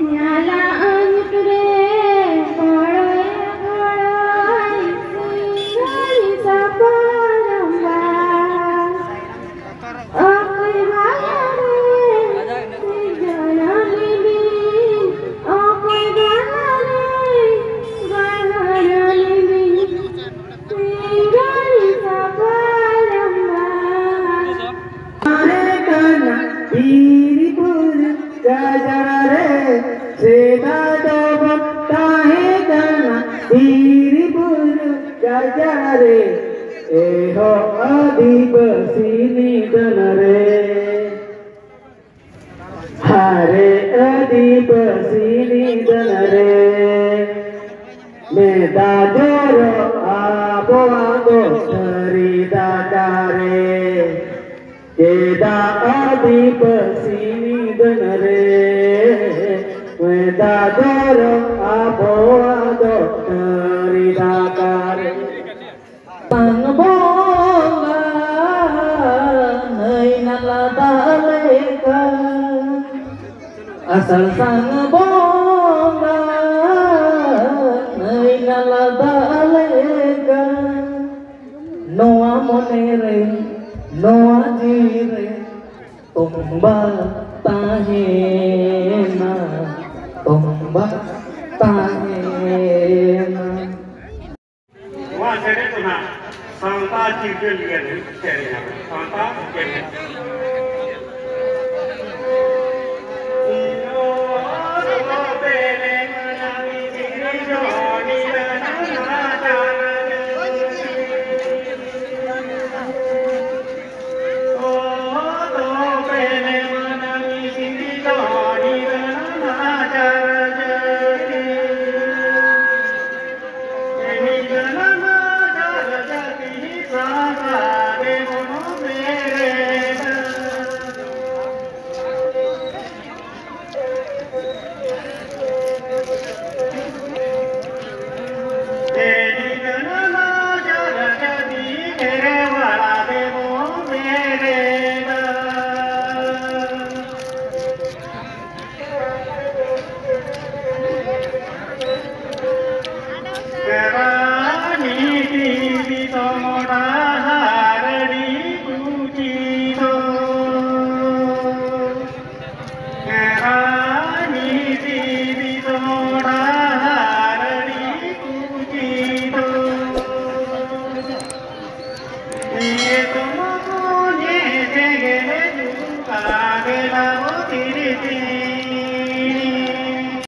Nyalaan ture poloy poloy singali sa paramba ako'y galari galalibing ako'y galalibing singali sa paramba kana tiripur gajare seda dobo tahe kana tiripur gajare eho adipasi nidanare hare adipasi nidanare meda joro abo ado taridakare Keda adipasi nidanare Weda joro abo ado taridakare Sang bonga Hai nalabaleka Asal sang bonga Hai nalabaleka Noa monere Noa jire tumba tahena Wah, jadi tu nak, sangta cincin dia ni, cari apa? Sangta,